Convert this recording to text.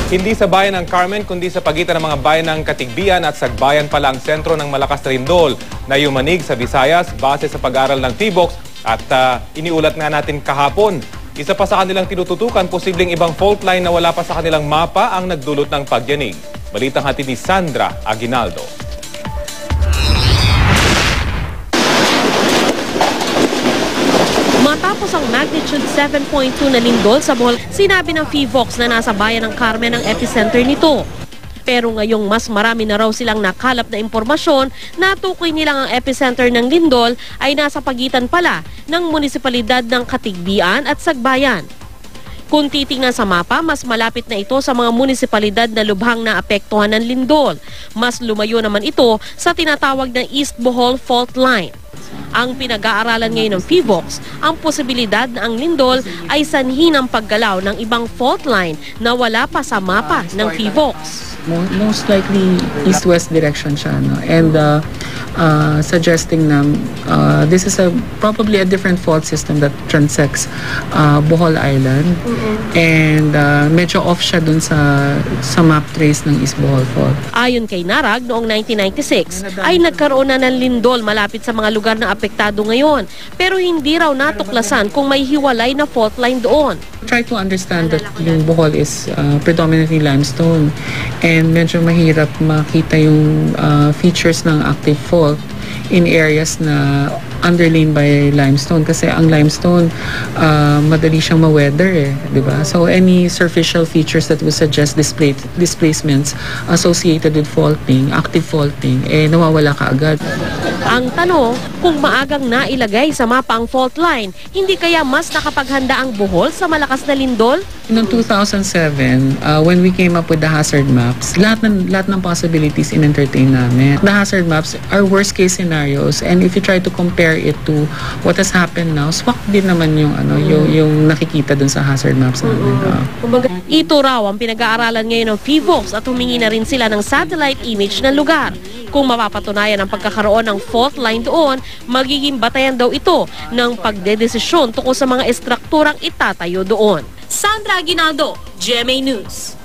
Hindi sa bayan ng Carmen kundi sa pagitan ng mga bayan ng Katigbian at Sagbayan pala ang sentro ng malakas na lindol na yumanig sa Visayas base sa pag-aaral ng PHIVOLCS at iniulat nga natin kahapon. Isa pa sa kanilang tinututukan, posibleng ibang fault line na wala pa sa kanilang mapa ang nagdulot ng pagyanig. Balitang hatid ni Sandra Aguinaldo. Matapos ang magnitude 7.2 na lindol sa Bohol, sinabi ng PHIVOLCS na nasa bayan ng Carmen ang epicenter nito. Pero ngayong mas marami na raw silang nakalap na impormasyon, natukoy nilang ang epicenter ng lindol ay nasa pagitan pala ng munisipalidad ng Katigbian at Sagbayan. Kung titingnan sa mapa, mas malapit na ito sa mga munisipalidad na lubhang naapektuhan ng lindol. Mas lumayo naman ito sa tinatawag na East Bohol Fault Line. Ang pinag-aaralan ngayon ng PHIVOLCS, ang posibilidad na ang lindol ay sanhi ng paggalaw ng ibang fault line na wala pa sa mapa ng PHIVOLCS. Most likely east-west direction siya, no? And suggesting na this is probably a different fault system that transects Bohol Island. And medyo off siya dun sa map trace ng East Bohol Fault. Ayon kay Narag, noong 1996 ay nagkaroon na ng lindol malapit sa mga lugar na apektado ngayon. Pero hindi raw natuklasan kung may hiwalay na fault line doon. Try to understand that yung Bohol is predominantly limestone and medyo mahirap makita yung features ng active fault in areas na underlain by limestone kasi ang limestone madali siyang ma-weather di ba? So any superficial features that would suggest displacements associated with faulting, active faulting, nawawala kaagad. Ang tanong, kung maagang nailagay sa mapa ang fault line, hindi kaya mas nakapaghanda ang Bohol sa malakas na lindol? Noong 2007, when we came up with the hazard maps, lahat ng possibilities in-entertain namin. The hazard maps are worst case scenarios, and if you try to compare it to what has happened now, swak din naman yung yung nakikita dun sa hazard maps namin. Ito raw ang pinag-aaralan ngayon ng PHIVOLCS at humingi na rin sila ng satellite image ng lugar. Kung mapapatunayan ang pagkakaroon ng fault line doon, magiging batayan daw ito ng pagdedesisyon tungkol sa mga estrukturang itatayo doon. Sandra Aguinaldo, GMA News.